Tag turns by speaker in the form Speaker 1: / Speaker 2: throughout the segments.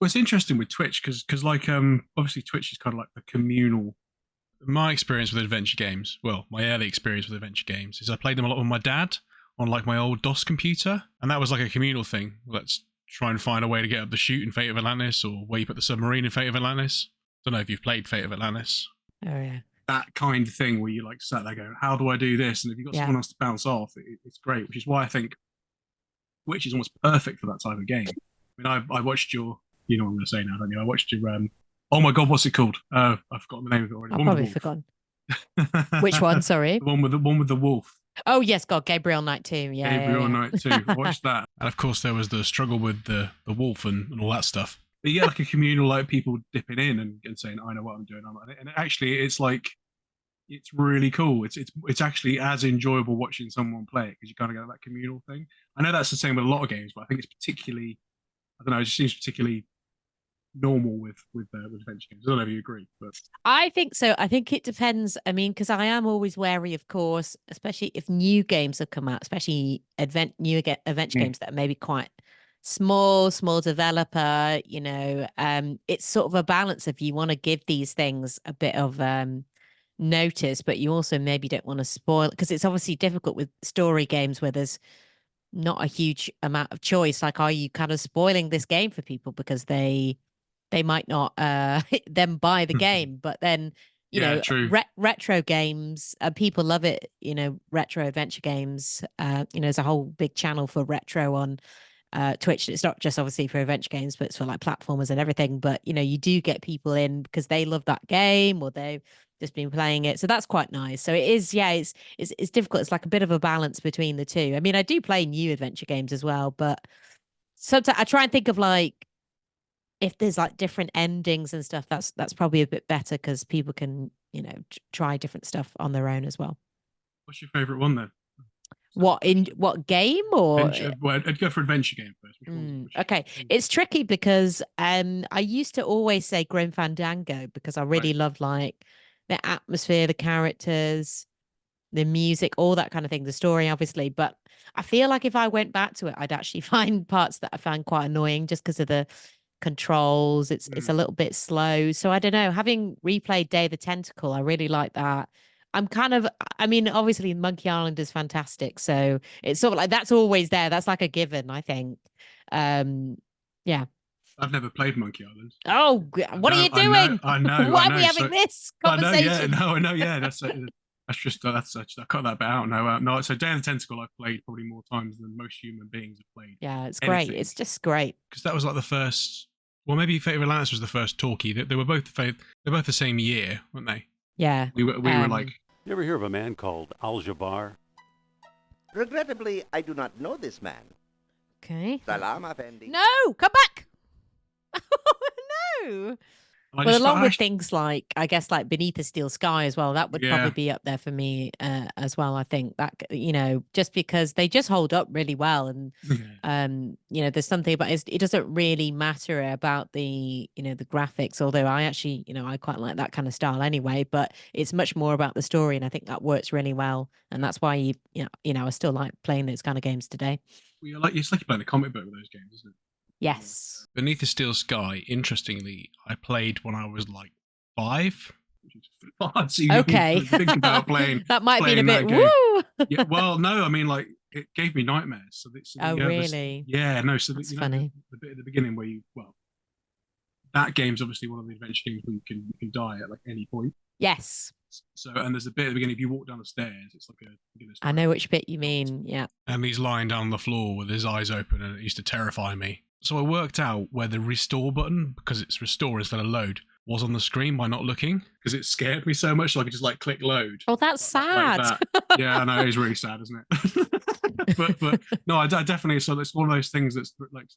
Speaker 1: Well, it's interesting with Twitch because like obviously Twitch is kind of like the communal. My experience with adventure games, well, my early experience with adventure games is I played them a lot with my dad on like my old DOS computer, and that was like a communal thing. Let's try and find a way to get up the chute in Fate of Atlantis, or where you put the submarine in Fate of Atlantis. Don't know if you've played Fate of Atlantis.
Speaker 2: Oh yeah.
Speaker 1: That kind of thing where you like sat there going, how do I do this? And if you've got someone else to bounce off, it's great, which is why I think Twitch is almost perfect for that type of game. I mean, I watched your, you know what I'm going to say now, don't you? I watched your, oh my God, what's it called? I've forgotten the name of it already.
Speaker 2: I've probably forgotten. Which one, sorry?
Speaker 1: The one with the wolf.
Speaker 2: Oh yes, God, Gabriel Knight 2. Yeah,
Speaker 1: Gabriel Knight 2. Watch that. And of course, there was the struggle with the wolf and all that stuff. But yeah, like a communal, like people dipping in and saying, I know what I'm doing. And actually, it's like, it's really cool. It's actually as enjoyable watching someone play it because you kind of get that communal thing. I know that's the same with a lot of games, but I think it's particularly, I don't know, it just seems particularly normal with adventure games. I don't know if you agree, but
Speaker 2: I think so. I think it depends. I mean, because I am always wary, of course, especially if new games have come out, especially adventure games that are maybe quite small developer. You know, it's sort of a balance if you want to give these things a bit of notice, but you also maybe don't want to spoil, because it's obviously difficult with story games where there's not a huge amount of choice. Like, are you kind of spoiling this game for people because they might not then buy the game, but then you know, retro games, people love it. You know, retro adventure games. You know, there's a whole big channel for retro on Twitch. It's not just obviously for adventure games, but it's for like platformers and everything. But you know, you do get people in because they love that game or they've just been playing it, so that's quite nice. So it is, yeah, it's difficult. It's like a bit of a balance between the two. I mean, I do play new adventure games as well, but sometimes I try and think of like, if there's like different endings and stuff, that's probably a bit better because people can, you know, try different stuff on their own as well.
Speaker 1: What's your favorite one then?
Speaker 2: What game or
Speaker 1: well, I'd go for adventure game first.
Speaker 2: Okay, it's tricky because I used to always say Grim Fandango because I really love like the atmosphere, the characters, the music, all that kind of thing, the story obviously, but I feel like if I went back to it, I'd actually find parts that I found quite annoying just because of the controls. It's a little bit slow. So I don't know, having replayed Day of the Tentacle, I really like that. I'm kind of, I mean, obviously Monkey Island is fantastic, so it's sort of like that's always there. That's like a given, I think. Yeah.
Speaker 1: I've never played Monkey Island.
Speaker 2: Oh, what are you doing?
Speaker 1: I know.
Speaker 2: Why are we having this conversation?
Speaker 1: I know. Yeah, that's just I cut that bit out. No. So Day of the Tentacle, I've played probably more times than most human beings have played.
Speaker 2: Yeah, it's great. It's just great
Speaker 1: because that was like the first. Well, maybe Fate of Atlantis was the first talkie. They were both the same year, weren't they?
Speaker 2: Yeah.
Speaker 1: We were like.
Speaker 3: You ever hear of a man called Al-Jabbar?
Speaker 4: Regrettably, I do not know this man.
Speaker 2: Okay.
Speaker 4: Salam, Effendi.
Speaker 2: No, come back. No. Well, along with things like, I guess, like Beneath a Steel Sky as well, that would probably be up there for me as well. I think that, you know, just because they just hold up really well. And, you know, there's something about it doesn't really matter about the, you know, the graphics, although I actually, you know, I quite like that kind of style anyway, but it's much more about the story. And I think that works really well. And that's why, you know, I still like playing those kind of games today.
Speaker 1: Well, it's like you're playing a comic book with those games, isn't it?
Speaker 2: Yes.
Speaker 1: Beneath the Steel Sky, interestingly, I played when I was like 5.
Speaker 2: Okay.
Speaker 1: Think about playing.
Speaker 2: That might be a bit woo.
Speaker 1: Yeah, well, no, I mean, like, it gave me nightmares.
Speaker 2: Really?
Speaker 1: No. So
Speaker 2: that's funny.
Speaker 1: The bit at the beginning where that game's obviously one of the adventure games where you can die at like any point.
Speaker 2: Yes.
Speaker 1: So, and there's a bit at the beginning, if you walk down the stairs, it's like
Speaker 2: I know which bit you mean, yeah.
Speaker 1: And he's lying down on the floor with his eyes open, and it used to terrify me. So I worked out where the restore button, because it's restore instead of load, was on the screen by not looking, because it scared me so much, so I could just like click load.
Speaker 2: Oh, that's sad.
Speaker 1: Like that. Yeah, I know, it is really sad, isn't it? but no, I definitely, so it's one of those things that's like,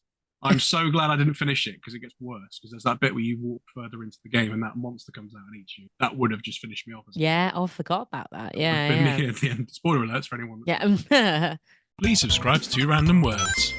Speaker 1: I'm so glad I didn't finish it, because it gets worse, because there's that bit where you walk further into the game and that monster comes out and eats you. That would have just finished me off.
Speaker 2: Yeah, I forgot about that. Yeah.
Speaker 1: At the end. Spoiler alerts for anyone.
Speaker 2: Yeah.
Speaker 1: Please subscribe to 2 Random Words.